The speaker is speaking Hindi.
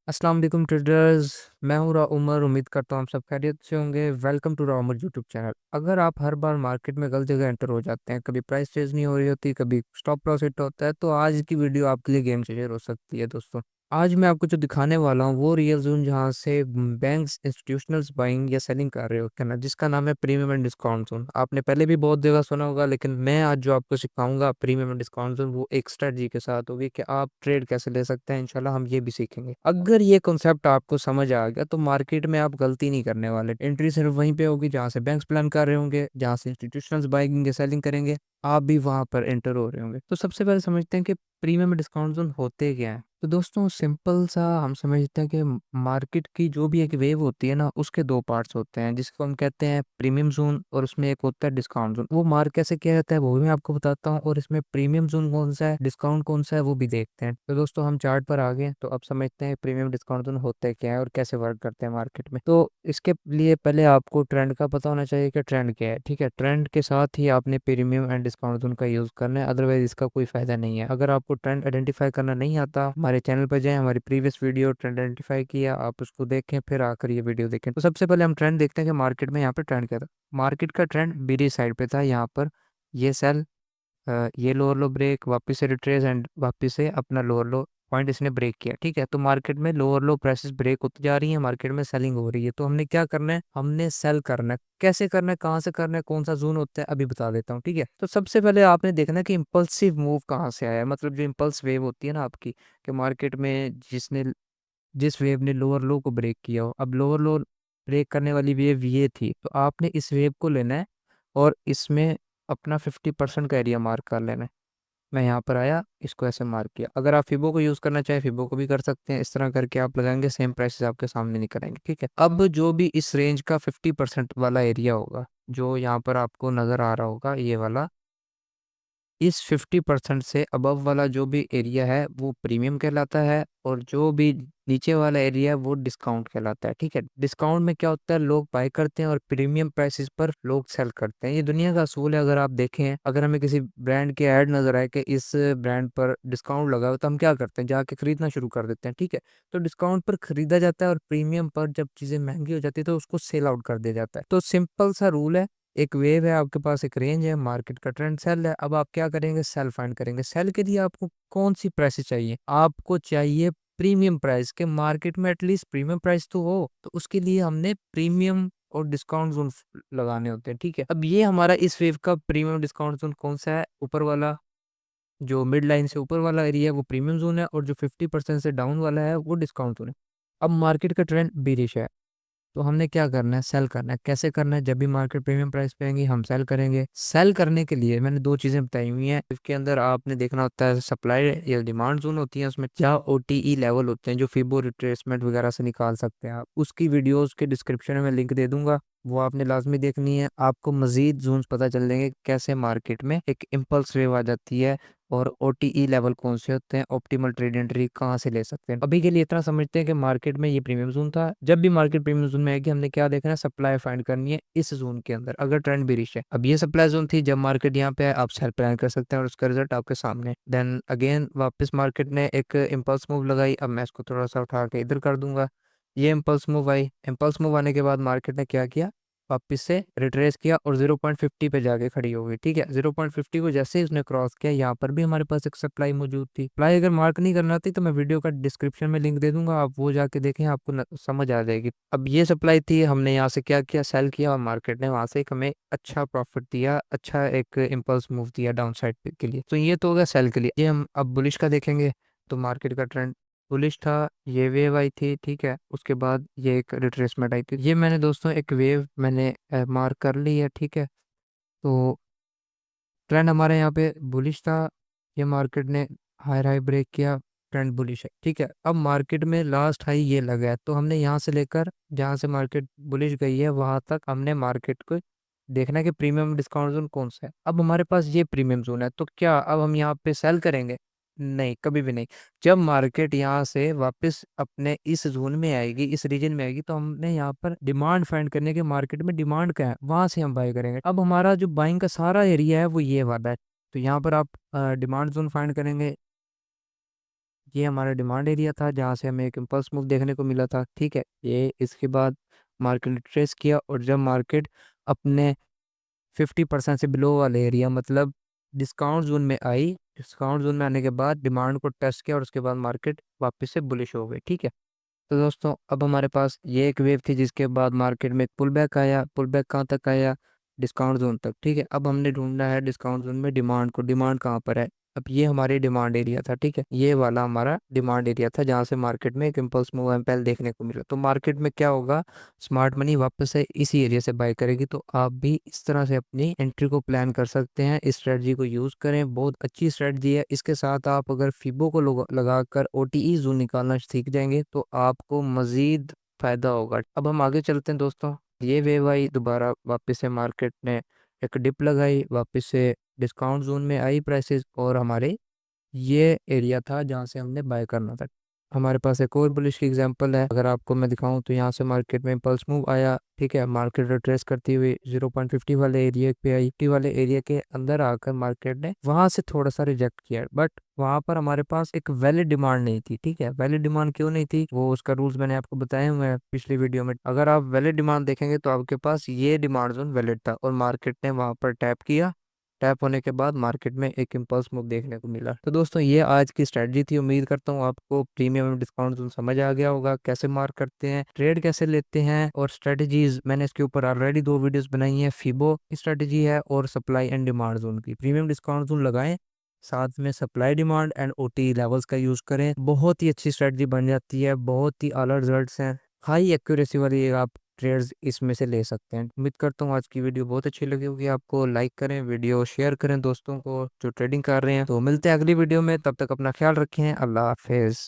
अस्सलाम वालेकुम ट्रेडर्स। मैं हूँ उमर। उम्मीद करता हूँ आप सब खैरियत से होंगे। Welcome to Umar YouTube channel. अगर आप हर बार मार्केट में गलत जगह एंटर हो जाते हैं, कभी प्राइस चेंज नहीं हो रही होती, कभी स्टॉप लॉस हिट होता है, तो आज की वीडियो आपके लिए गेम चेंजर हो सकती है दोस्तों। आज मैं आपको जो दिखाने वाला हूँ वो रियल जोन जहाँ से बैंक्स इंस्टीट्यूशनल्स बाइंग या सेलिंग कर रहे होते हैं ना, जिसका नाम है प्रीमियम एंड डिस्काउंट जोन। आपने पहले भी बहुत जगह सुना होगा, लेकिन मैं आज जो आपको सिखाऊंगा प्रीमियम एंड डिस्काउंट जोन, वो एक स्ट्रेटजी के साथ होगी कि आप ट्रेड कैसे ले सकते हैं। इंशाल्लाह हम ये भी सीखेंगे। अगर ये कॉन्सेप्ट आपको समझ आ गया तो मार्केट में आप गलती नहीं करने वाले। एंट्री सिर्फ वहीं पे होगी जहाँ से बैंक्स प्लान कर रहे होंगे, जहाँ से इंस्टीट्यूशंस बाइंग या सेलिंग करेंगे, आप भी वहां पर एंटर हो रहे होंगे। तो सबसे पहले समझते हैं कि प्रीमियम डिस्काउंट जोन होते क्या है। तो दोस्तों सिंपल सा हम समझते हैं कि मार्केट की जो भी एक वेव होती है ना, उसके दो पार्ट्स होते हैं, जिसको हम कहते हैं प्रीमियम जोन और उसमें एक होता है डिस्काउंट जोन। वो मार्क कैसे किया जाता है वो भी मैं आपको बताता हूँ, और इसमें प्रीमियम जोन कौन सा है, डिस्काउंट कौन सा है, वो भी देखते हैं। तो दोस्तों हम चार्ट पर आ गए, तो अब समझते हैं प्रीमियम डिस्काउंट जोन होता है क्या है और कैसे वर्क करते हैं मार्केट में। तो इसके लिए पहले आपको ट्रेंड का पता होना चाहिए कि ट्रेंड क्या है। ठीक है, ट्रेंड के साथ ही आपने प्रीमियम एंड डिस्काउंट जोन का यूज करना है, अदरवाइज इसका कोई फायदा नहीं है। अगर आपको ट्रेंड आइडेंटिफाई करना नहीं आता, हमारे चैनल पर जाएं, हमारी प्रीवियस वीडियो ट्रेंड आइडेंटिफाई किया, आप उसको देखें, फिर आकर ये वीडियो देखें। तो सबसे पहले हम ट्रेंड देखते हैं कि मार्केट में यहाँ पे ट्रेंड क्या था। मार्केट का ट्रेंड बीरी साइड पे था। यहाँ पर ये सेल, ये लोअर लो ब्रेक, वापस से रिट्रेस एंड वापस से अपना लोअर लो पॉइंट इसने ब्रेक किया। ठीक है, तो मार्केट में लोअर लो प्राइसेस ब्रेक होती जा रही है, मार्केट में सेलिंग हो रही है। तो हमने क्या करना है, हमने सेल करना है। कैसे करना है, कहाँ से करना है, कौन सा जोन होता है, अभी बता देता हूँ। ठीक है, तो सबसे पहले आपने देखना है कि इम्पल्सिव मूव कहाँ से आया है। मतलब जो इम्पल्स वेव होती है ना आपकी, कि मार्केट में जिस वेव ने लोअर लो को ब्रेक किया हो। अब लोअर लो ब्रेक करने वाली वेव ये थी, तो आपने इस वेव को लेना है और इसमें अपना 50% का एरिया मार्क कर लेना है। मैं यहाँ पर आया, इसको ऐसे मार्क किया। अगर आप फिबो को यूज करना चाहें, फिबो को भी कर सकते हैं। इस तरह करके आप लगाएंगे, सेम प्राइसेस आपके सामने नहीं करेंगे। ठीक है, अब जो भी इस रेंज का 50% वाला एरिया होगा, जो यहाँ पर आपको नजर आ रहा होगा, ये वाला, इस 50% से अबव वाला जो भी एरिया है वो प्रीमियम कहलाता है, और जो भी नीचे वाला एरिया है वो डिस्काउंट कहलाता है। ठीक है, डिस्काउंट में क्या होता है, लोग बाय करते हैं और प्रीमियम प्राइसेस पर लोग सेल करते हैं। ये दुनिया का असूल है। अगर आप देखें, अगर हमें किसी ब्रांड के ऐड नजर आए कि इस ब्रांड पर डिस्काउंट लगा हो, तो हम क्या करते हैं, जाके खरीदना शुरू कर देते हैं। ठीक है, तो डिस्काउंट पर खरीदा जाता है और प्रीमियम पर जब चीजें महंगी हो जाती है तो उसको सेल आउट कर दिया जाता है। तो सिंपल सा रूल है, एक वेव है आपके पास, एक रेंज है, मार्केट का ट्रेंड सेल है। अब आप क्या करेंगे, सेल फाइंड करेंगे। सेल के लिए आपको कौन सी प्राइस चाहिए, आपको चाहिए प्रीमियम प्राइस, के मार्केट में एटलीस्ट प्रीमियम प्राइस तो हो। तो उसके लिए हमने प्रीमियम और डिस्काउंट जोन लगाने होते हैं। ठीक है, अब ये हमारा इस वेव का प्रीमियम डिस्काउंट जोन कौन सा है, ऊपर वाला, जो मिड लाइन से ऊपर वाला एरिया है वो प्रीमियम जोन है, और जो 50% से डाउन वाला है वो डिस्काउंट जोन है। अब मार्केट का ट्रेंड बेरिश है, तो हमने क्या करना है, सेल करना है। कैसे करना है, जब भी मार्केट प्रीमियम प्राइस पे आएंगी हम सेल करेंगे। सेल करने के लिए मैंने दो चीजें बताई हुई हैं। इसके अंदर आपने देखना होता है सप्लाई या डिमांड जोन होती है, उसमें क्या ओटीई लेवल होते हैं, जो फिबो रिट्रेसमेंट वगैरह से निकाल सकते हैं आप। उसकी वीडियोस के डिस्क्रिप्शन में लिंक दे दूंगा, वो आपने लाजमी देखनी है। आपको मजीद जोन्स पता चल जाएंगे कैसे मार्केट में एक इम्पल्स वेव आ जाती है, और ओटीई लेवल कौन से होते हैं, ऑप्टिमल ट्रेड एंट्री कहाँ से ले सकते हैं। अभी के लिए इतना समझते हैं कि मार्केट में ये प्रीमियम जोन था। जब भी मार्केट प्रीमियम जोन में आएगी, हमने क्या देखना है, सप्लाई फाइंड करनी है इस जोन के अंदर, अगर ट्रेंड बेरिश है। अब ये सप्लाई जोन थी, जब मार्केट यहाँ पे है आप सेल प्लान कर सकते हैं, और उसका रिजल्ट आपके सामने। देन अगेन वापस मार्केट ने एक इम्पल्स मूव लगाई। अब मैं इसको थोड़ा सा उठा के इधर कर दूंगा, ये impulse move I. Impulse move आने के बाद मार्केट ने क्या किया, वापस से रिट्रेस किया और 0.50 पे जाके खड़ी हो गई। ठीक है, 0.50 को जैसे ही उसने क्रॉस किया, यहाँ पर भी हमारे पास एक सप्लाई मौजूद थी। सप्लाई अगर मार्क नहीं करना थी तो मैं वीडियो का डिस्क्रिप्शन में लिंक दे दूंगा, आप वो जाके देखें, आपको समझ आ जाएगी। अब ये सप्लाई थी, हमने यहाँ से क्या किया, सेल किया, और मार्केट ने वहां से एक हमें अच्छा प्रॉफिट दिया, अच्छा एक इम्पल्स मूव दिया डाउन साइड के लिए। तो ये तो होगा सेल के लिए। ये हम अब बुलिश का देखेंगे। तो मार्केट का ट्रेंड बुलिश था, ये वेव आई थी। ठीक है, उसके बाद ये एक रिट्रेसमेंट आई थी। ये मैंने दोस्तों एक वेव मैंने मार्क कर ली है। ठीक है, तो ट्रेंड हमारे यहाँ पे बुलिश था, ये मार्केट ने हायर हाई ब्रेक किया, ट्रेंड बुलिश है। ठीक है, अब मार्केट में लास्ट हाई ये लगा है, तो हमने यहाँ से लेकर जहाँ से मार्केट बुलिश गई है वहां तक हमने मार्केट को देखना है कि प्रीमियम डिस्काउंट जोन कौन सा है। अब हमारे पास ये प्रीमियम जोन है, तो क्या अब हम यहाँ पे सेल करेंगे? नहीं, कभी भी नहीं। जब मार्केट यहाँ से वापस अपने इस जोन में आएगी, इस रीजन में आएगी, तो हमने यहाँ पर डिमांड फाइंड करने के, मार्केट में डिमांड क्या है वहां से हम बाय करेंगे। अब हमारा जो बाइंग का सारा एरिया है वो ये वाला है, तो यहाँ पर आप डिमांड जोन फाइंड करेंगे, ये हमारा डिमांड एरिया था जहाँ से हमें एक इम्पल्स मूव देखने को मिला था, ठीक है। ये इसके बाद मार्केट ने ट्रेस किया, और जब मार्केट अपने 50% से बिलो वाले एरिया मतलब डिस्काउंट जोन में आई, डिस्काउंट जोन में आने के बाद डिमांड को टेस्ट किया और उसके बाद मार्केट वापस से बुलिश हो गई, ठीक है। तो दोस्तों अब हमारे पास ये एक वेव थी जिसके बाद मार्केट में एक पुल बैक आया। पुल बैक कहाँ तक आया? डिस्काउंट जोन तक, ठीक है। अब हमने ढूंढना है डिस्काउंट जोन में डिमांड को, डिमांड कहाँ पर है। अब ये हमारी डिमांड एरिया था, ठीक है। ये वाला हमारा डिमांड एरिया था जहाँ से मार्केट में एक इम्पल्स मूव एम्पल देखने को मिला। तो मार्केट में क्या होगा, स्मार्ट मनी वापस से इसी एरिया से बाय करेगी। तो आप भी इस तरह से अपनी एंट्री को प्लान कर सकते हैं, इस स्ट्रेटजी को यूज करें, बहुत अच्छी स्ट्रेटजी है। इसके साथ आप अगर फिबो को लगाकर ओटीई जोन निकालना सीख जाएंगे तो आपको मजीद फायदा होगा। अब हम आगे चलते हैं दोस्तों। ये वेव आई दोबारा, वापस से मार्केट ने एक डिप लगाई, वापस से डिस्काउंट जोन में आई प्राइसेस, और हमारे ये एरिया था जहाँ से हमने बाय करना था। हमारे पास एक और बुलिश की एग्जांपल है, अगर आपको मैं दिखाऊं तो यहाँ से मार्केट में इम्पल्स मूव आया, ठीक है। मार्केट रिट्रेस करती हुई 0.50 वाले एरिया पे आई, 50 वाले एरिया के अंदर आकर मार्केट ने वहां से थोड़ा सा रिजेक्ट किया, बट वहां पर हमारे पास एक वैलिड डिमांड नहीं थी, ठीक है। वैलिड डिमांड क्यों नहीं थी, वो उसका रूल्स मैंने आपको बताए हुए हैं पिछली वीडियो में। अगर आप वैलिड डिमांड देखेंगे तो आपके पास ये डिमांड जोन वैलिड था और मार्केट ने वहां पर टैप किया। टैप होने के बाद मार्केट में एक इम्पल्स मूव देखने को मिला। तो दोस्तों ये आज की स्ट्रेटजी थी। उम्मीद करता हूँ आपको प्रीमियम डिस्काउंट जोन समझ आ गया होगा, कैसे मार्क करते हैं, ट्रेड कैसे लेते हैं, और स्ट्रेटजीज मैंने इसके ऊपर ऑलरेडी 2 वीडियोस बनाई हैं। फिबो की स्ट्रेटजी है और सप्लाई एंड डिमांड जोन की। प्रीमियम डिस्काउंट जोन लगाएं, साथ में supply demand and OT levels का यूज करें, बहुत ही अच्छी स्ट्रेटजी बन जाती है, बहुत ही आला रिजल्ट्स हैं, हाई एक्यूरेसी वाली आप ट्रेड्स इसमें से ले सकते हैं। उम्मीद करता हूँ आज की वीडियो बहुत अच्छी लगी होगी आपको। लाइक करें, वीडियो शेयर करें दोस्तों को जो ट्रेडिंग कर रहे हैं। तो मिलते हैं अगली वीडियो में, तब तक अपना ख्याल रखें। अल्लाह हाफिज।